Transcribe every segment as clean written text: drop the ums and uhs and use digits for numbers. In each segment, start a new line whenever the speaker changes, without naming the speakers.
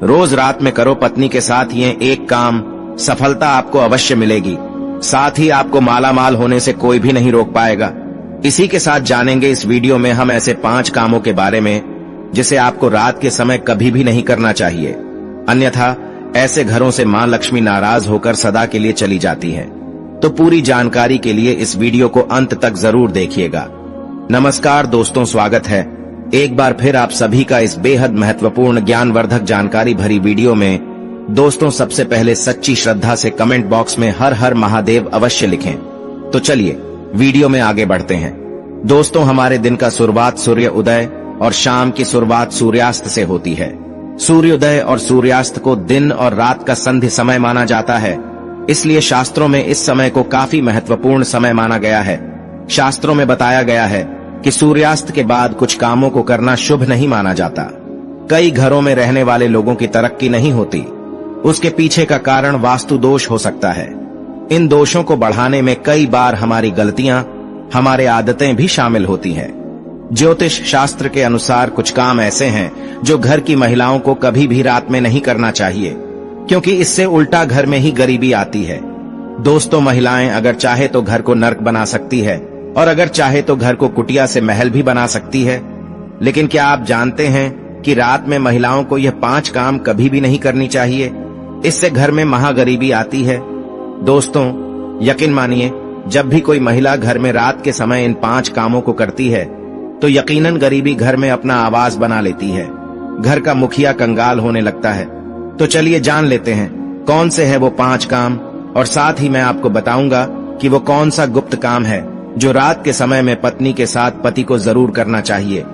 रोज रात में करो पत्नी के साथ ये एक काम, सफलता आपको अवश्य मिलेगी। साथ ही आपको मालामाल होने से कोई भी नहीं रोक पाएगा। इसी के साथ जानेंगे इस वीडियो में हम ऐसे 5 कामों के बारे में जिसे आपको रात के समय कभी भी नहीं करना चाहिए, अन्यथा ऐसे घरों से मां लक्ष्मी नाराज होकर सदा के लिए चली जाती है। तो पूरी जानकारी के लिए इस वीडियो को अंत तक जरूर देखिएगा। नमस्कार दोस्तों, स्वागत है एक बार फिर आप सभी का इस बेहद महत्वपूर्ण ज्ञानवर्धक जानकारी भरी वीडियो में। दोस्तों, सबसे पहले सच्ची श्रद्धा से कमेंट बॉक्स में हर हर महादेव अवश्य लिखें। तो चलिए वीडियो में आगे बढ़ते हैं। दोस्तों, हमारे दिन का शुरुआत सूर्य उदय और शाम की शुरुआत सूर्यास्त से होती है। सूर्योदय और सूर्यास्त को दिन और रात का संधि समय माना जाता है, इसलिए शास्त्रों में इस समय को काफी महत्वपूर्ण समय माना गया है। शास्त्रों में बताया गया है कि सूर्यास्त के बाद कुछ कामों को करना शुभ नहीं माना जाता। कई घरों में रहने वाले लोगों की तरक्की नहीं होती। उसके पीछे का कारण वास्तु दोष हो सकता है। इन दोषों को बढ़ाने में कई बार हमारी गलतियां, हमारे आदतें भी शामिल होती हैं। ज्योतिष शास्त्र के अनुसार कुछ काम ऐसे हैं जो घर की महिलाओं को कभी भी रात में नहीं करना चाहिए, क्योंकि इससे उल्टा घर में ही गरीबी आती है। दोस्तों, महिलाएं अगर चाहे तो घर को नर्क बना सकती है और अगर चाहे तो घर को कुटिया से महल भी बना सकती है। लेकिन क्या आप जानते हैं कि रात में महिलाओं को यह 5 काम कभी भी नहीं करनी चाहिए? इससे घर में महागरीबी आती है। दोस्तों, यकीन मानिए, जब भी कोई महिला घर में रात के समय इन 5 कामों को करती है तो यकीनन गरीबी घर में अपना आवास बना लेती है। घर का मुखिया कंगाल होने लगता है। तो चलिए जान लेते हैं कौन से है वो 5 काम, और साथ ही मैं आपको बताऊंगा कि वो कौन सा गुप्त काम है जो रात के समय में पत्नी के साथ पति को जरूर करना चाहिए।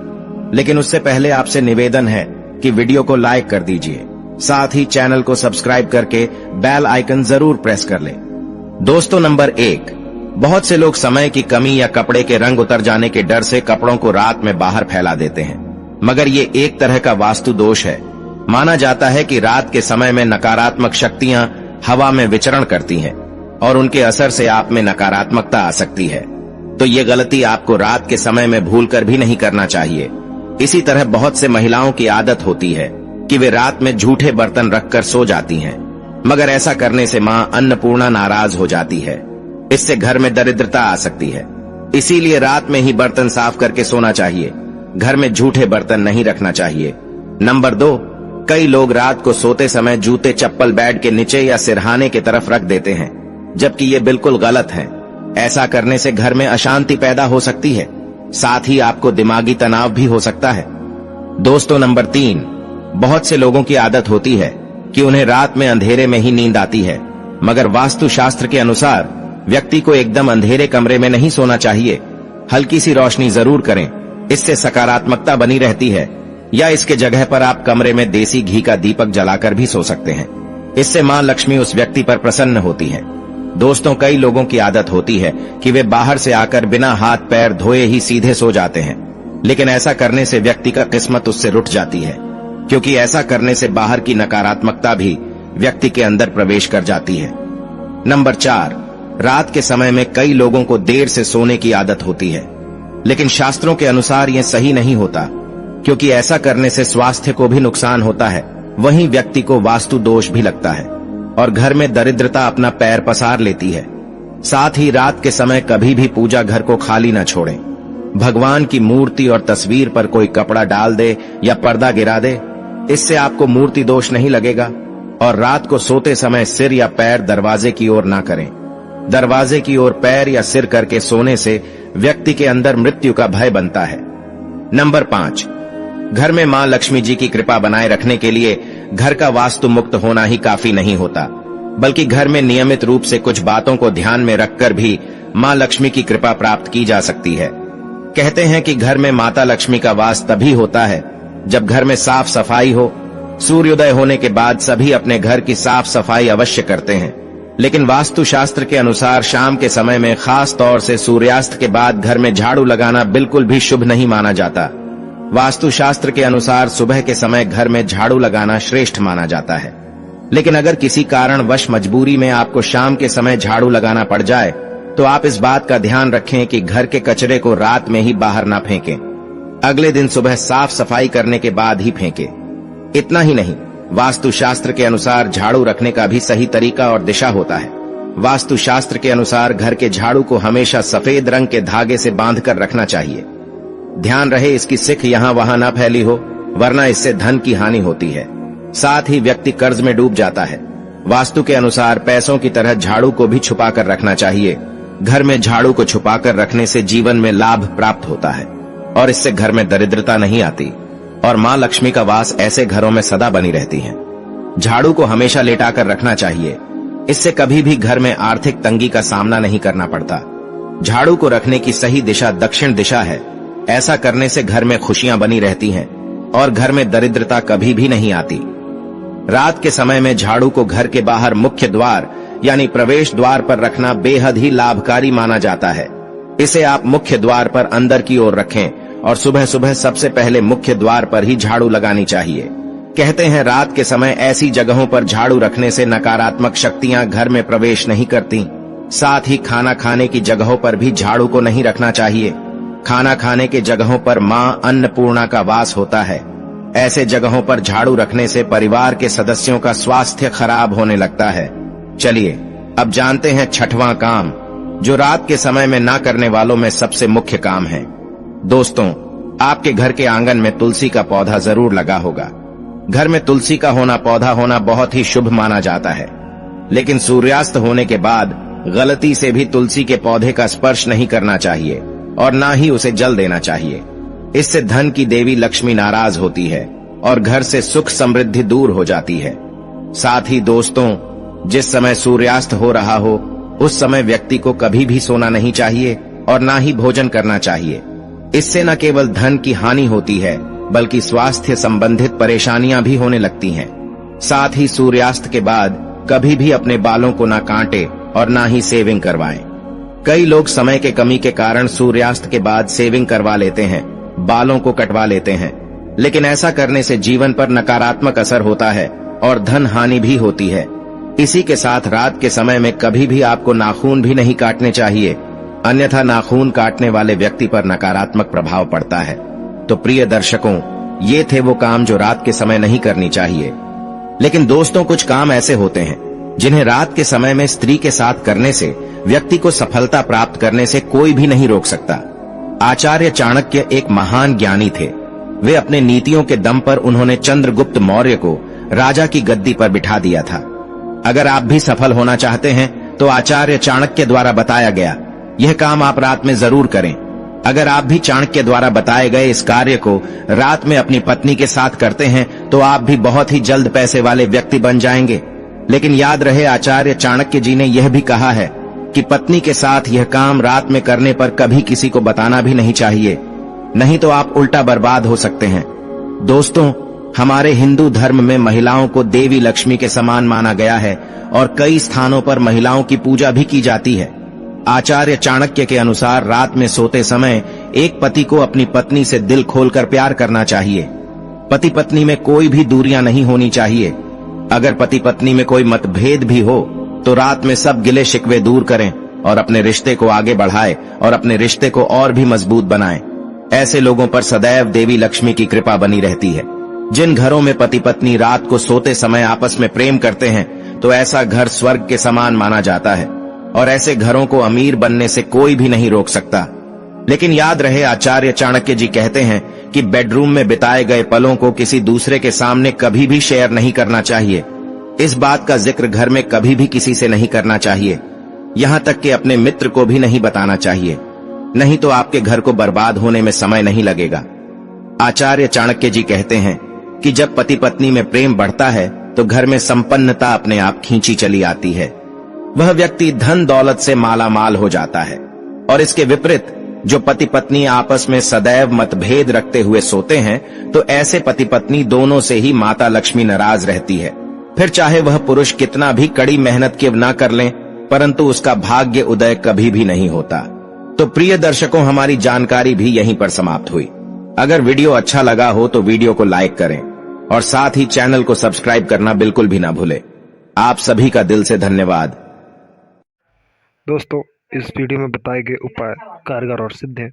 लेकिन उससे पहले आपसे निवेदन है कि वीडियो को लाइक कर दीजिए, साथ ही चैनल को सब्सक्राइब करके बेल आइकन जरूर प्रेस कर लें। दोस्तों, नंबर 1, बहुत से लोग समय की कमी या कपड़े के रंग उतर जाने के डर से कपड़ों को रात में बाहर फैला देते हैं, मगर ये एक तरह का वास्तु दोष है। माना जाता है कि रात के समय में नकारात्मक शक्तियां हवा में विचरण करती हैं और उनके असर से आप में नकारात्मकता आ सकती है। तो ये गलती आपको रात के समय में भूलकर भी नहीं करना चाहिए। इसी तरह बहुत से महिलाओं की आदत होती है कि वे रात में झूठे बर्तन रखकर सो जाती हैं, मगर ऐसा करने से मां अन्नपूर्णा नाराज हो जाती है। इससे घर में दरिद्रता आ सकती है। इसीलिए रात में ही बर्तन साफ करके सोना चाहिए। घर में झूठे बर्तन नहीं रखना चाहिए। नंबर 2, कई लोग रात को सोते समय जूते चप्पल बेड के नीचे या सिरहाने की तरफ रख देते हैं, जबकि ये बिल्कुल गलत है। ऐसा करने से घर में अशांति पैदा हो सकती है, साथ ही आपको दिमागी तनाव भी हो सकता है। दोस्तों, नंबर 3, बहुत से लोगों की आदत होती है कि उन्हें रात में अंधेरे में ही नींद आती है, मगर वास्तु शास्त्र के अनुसार व्यक्ति को एकदम अंधेरे कमरे में नहीं सोना चाहिए। हल्की सी रोशनी जरूर करें, इससे सकारात्मकता बनी रहती है। या इसके जगह पर आप कमरे में देसी घी का दीपक जलाकर भी सो सकते हैं। इससे मां लक्ष्मी उस व्यक्ति पर प्रसन्न होती है। दोस्तों, कई लोगों की आदत होती है कि वे बाहर से आकर बिना हाथ पैर धोए ही सीधे सो जाते हैं, लेकिन ऐसा करने से व्यक्ति का किस्मत उससे रुठ जाती है, क्योंकि ऐसा करने से बाहर की नकारात्मकता भी व्यक्ति के अंदर प्रवेश कर जाती है। नंबर 4, रात के समय में कई लोगों को देर से सोने की आदत होती है, लेकिन शास्त्रों के अनुसार यह सही नहीं होता, क्योंकि ऐसा करने से स्वास्थ्य को भी नुकसान होता है। वहीं व्यक्ति को वास्तु दोष भी लगता है और घर में दरिद्रता अपना पैर पसार लेती है। साथ ही रात के समय कभी भी पूजा घर को खाली न छोड़ें। भगवान की मूर्ति और तस्वीर पर कोई कपड़ा डाल दे या पर्दा गिरा दे, इससे आपको मूर्ति दोष नहीं लगेगा। और रात को सोते समय सिर या पैर दरवाजे की ओर ना करें। दरवाजे की ओर पैर या सिर करके सोने से व्यक्ति के अंदर मृत्यु का भय बनता है। नंबर 5, घर में मां लक्ष्मी जी की कृपा बनाए रखने के लिए घर का वास्तु मुक्त होना ही काफी नहीं होता, बल्कि घर में नियमित रूप से कुछ बातों को ध्यान में रखकर भी मां लक्ष्मी की कृपा प्राप्त की जा सकती है। कहते हैं कि घर में माता लक्ष्मी का वास तभी होता है जब घर में साफ सफाई हो। सूर्योदय होने के बाद सभी अपने घर की साफ सफाई अवश्य करते हैं, लेकिन वास्तु शास्त्र के अनुसार शाम के समय में, खास तौर से सूर्यास्त के बाद, घर में झाड़ू लगाना बिल्कुल भी शुभ नहीं माना जाता। वास्तु शास्त्र के अनुसार सुबह के समय घर में झाड़ू लगाना श्रेष्ठ माना जाता है। लेकिन अगर किसी कारणवश मजबूरी में आपको शाम के समय झाड़ू लगाना पड़ जाए तो आप इस बात का ध्यान रखें कि घर के कचरे को रात में ही बाहर ना फेंकें। अगले दिन सुबह साफ सफाई करने के बाद ही फेंकें। इतना ही नहीं, वास्तुशास्त्र के अनुसार झाड़ू रखने का भी सही तरीका और दिशा होता है। वास्तुशास्त्र के अनुसार घर के झाड़ू को हमेशा सफेद रंग के धागे से बांधकर रखना चाहिए। ध्यान रहे इसकी सिक यहाँ वहां न फैली हो, वरना इससे धन की हानि होती है। साथ ही व्यक्ति कर्ज में डूब जाता है। वास्तु के अनुसार पैसों की तरह झाड़ू को भी छुपाकर रखना चाहिए। घर में झाड़ू को छुपाकर रखने से जीवन में लाभ प्राप्त होता है और इससे घर में दरिद्रता नहीं आती और मां लक्ष्मी का वास ऐसे घरों में सदा बनी रहती है। झाड़ू को हमेशा लेटाकर रखना चाहिए, इससे कभी भी घर में आर्थिक तंगी का सामना नहीं करना पड़ता। झाड़ू को रखने की सही दिशा दक्षिण दिशा है। ऐसा करने से घर में खुशियां बनी रहती हैं और घर में दरिद्रता कभी भी नहीं आती। रात के समय में झाड़ू को घर के बाहर मुख्य द्वार यानी प्रवेश द्वार पर रखना बेहद ही लाभकारी माना जाता है। इसे आप मुख्य द्वार पर अंदर की ओर रखें और सुबह सुबह सबसे पहले मुख्य द्वार पर ही झाड़ू लगानी चाहिए। कहते हैं रात के समय ऐसी जगहों पर झाड़ू रखने से नकारात्मक शक्तियां घर में प्रवेश नहीं करती। साथ ही खाना खाने की जगहों पर भी झाड़ू को नहीं रखना चाहिए। खाना खाने के जगहों पर मां अन्नपूर्णा का वास होता है। ऐसे जगहों पर झाड़ू रखने से परिवार के सदस्यों का स्वास्थ्य खराब होने लगता है। चलिए अब जानते हैं छठवां काम, जो रात के समय में ना करने वालों में सबसे मुख्य काम है। दोस्तों, आपके घर के आंगन में तुलसी का पौधा जरूर लगा होगा। घर में तुलसी का पौधा होना बहुत ही शुभ माना जाता है, लेकिन सूर्यास्त होने के बाद गलती से भी तुलसी के पौधे का स्पर्श नहीं करना चाहिए और ना ही उसे जल देना चाहिए। इससे धन की देवी लक्ष्मी नाराज होती है और घर से सुख समृद्धि दूर हो जाती है। साथ ही दोस्तों, जिस समय सूर्यास्त हो रहा हो उस समय व्यक्ति को कभी भी सोना नहीं चाहिए और ना ही भोजन करना चाहिए। इससे न केवल धन की हानि होती है बल्कि स्वास्थ्य संबंधित परेशानियां भी होने लगती हैं। साथ ही सूर्यास्त के बाद कभी भी अपने बालों को ना काटे और ना ही शेविंग करवाएं। कई लोग समय के कमी के कारण सूर्यास्त के बाद शेविंग करवा लेते हैं, बालों को कटवा लेते हैं, लेकिन ऐसा करने से जीवन पर नकारात्मक असर होता है और धन हानि भी होती है। इसी के साथ रात के समय में कभी भी आपको नाखून भी नहीं काटने चाहिए, अन्यथा नाखून काटने वाले व्यक्ति पर नकारात्मक प्रभाव पड़ता है। तो प्रिय दर्शकों, ये थे वो काम जो रात के समय नहीं करनी चाहिए। लेकिन दोस्तों, कुछ काम ऐसे होते हैं जिन्हें रात के समय में स्त्री के साथ करने से व्यक्ति को सफलता प्राप्त करने से कोई भी नहीं रोक सकता। आचार्य चाणक्य एक महान ज्ञानी थे। वे अपने नीतियों के दम पर उन्होंने चंद्रगुप्त मौर्य को राजा की गद्दी पर बिठा दिया था। अगर आप भी सफल होना चाहते हैं तो आचार्य चाणक्य द्वारा बताया गया यह काम आप रात में जरूर करें। अगर आप भी चाणक्य द्वारा बताए गए इस कार्य को रात में अपनी पत्नी के साथ करते हैं तो आप भी बहुत ही जल्द पैसे वाले व्यक्ति बन जाएंगे। लेकिन याद रहे, आचार्य चाणक्य जी ने यह भी कहा है कि पत्नी के साथ यह काम रात में करने पर कभी किसी को बताना भी नहीं चाहिए, नहीं तो आप उल्टा बर्बाद हो सकते हैं। दोस्तों, हमारे हिंदू धर्म में महिलाओं को देवी लक्ष्मी के समान माना गया है और कई स्थानों पर महिलाओं की पूजा भी की जाती है। आचार्य चाणक्य के अनुसार रात में सोते समय एक पति को अपनी पत्नी से दिल खोलकर प्यार करना चाहिए। पति पत्नी में कोई भी दूरियां नहीं होनी चाहिए। अगर पति पत्नी में कोई मतभेद भी हो तो रात में सब गिले शिकवे दूर करें और अपने रिश्ते को आगे बढ़ाएं और अपने रिश्ते को और भी मजबूत बनाएं। ऐसे लोगों पर सदैव देवी लक्ष्मी की कृपा बनी रहती है। जिन घरों में पति पत्नी रात को सोते समय आपस में प्रेम करते हैं तो ऐसा घर स्वर्ग के समान माना जाता है और ऐसे घरों को अमीर बनने से कोई भी नहीं रोक सकता। लेकिन याद रहे, आचार्य चाणक्य जी कहते हैं कि बेडरूम में बिताए गए पलों को किसी दूसरे के सामने कभी भी शेयर नहीं करना चाहिए। इस बात का जिक्र घर में कभी भी किसी से नहीं करना चाहिए, यहाँ तक कि अपने मित्र को भी नहीं बताना चाहिए, नहीं तो आपके घर को बर्बाद होने में समय नहीं लगेगा। आचार्य चाणक्य जी कहते हैं कि जब पति पत्नी में प्रेम बढ़ता है तो घर में संपन्नता अपने आप खींची चली आती है। वह व्यक्ति धन दौलत से माला माल हो जाता है। और इसके विपरीत जो पति पत्नी आपस में सदैव मतभेद रखते हुए सोते हैं तो ऐसे पति पत्नी दोनों से ही माता लक्ष्मी नाराज रहती है। फिर चाहे वह पुरुष कितना भी कड़ी मेहनत क्यों ना कर लें, परंतु उसका भाग्य उदय कभी भी नहीं होता। तो प्रिय दर्शकों, हमारी जानकारी भी यहीं पर समाप्त हुई। अगर वीडियो अच्छा लगा हो तो वीडियो को लाइक करें और साथ ही चैनल को सब्सक्राइब करना बिल्कुल भी ना भूलें। आप सभी का दिल से धन्यवाद।
दोस्तों, इस वीडियो में बताए गए उपाय कारगर और सिद्ध हैं,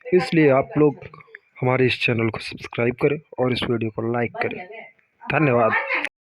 इसलिए आप लोग हमारे इस चैनल को सब्सक्राइब करें और इस वीडियो को लाइक करें। धन्यवाद।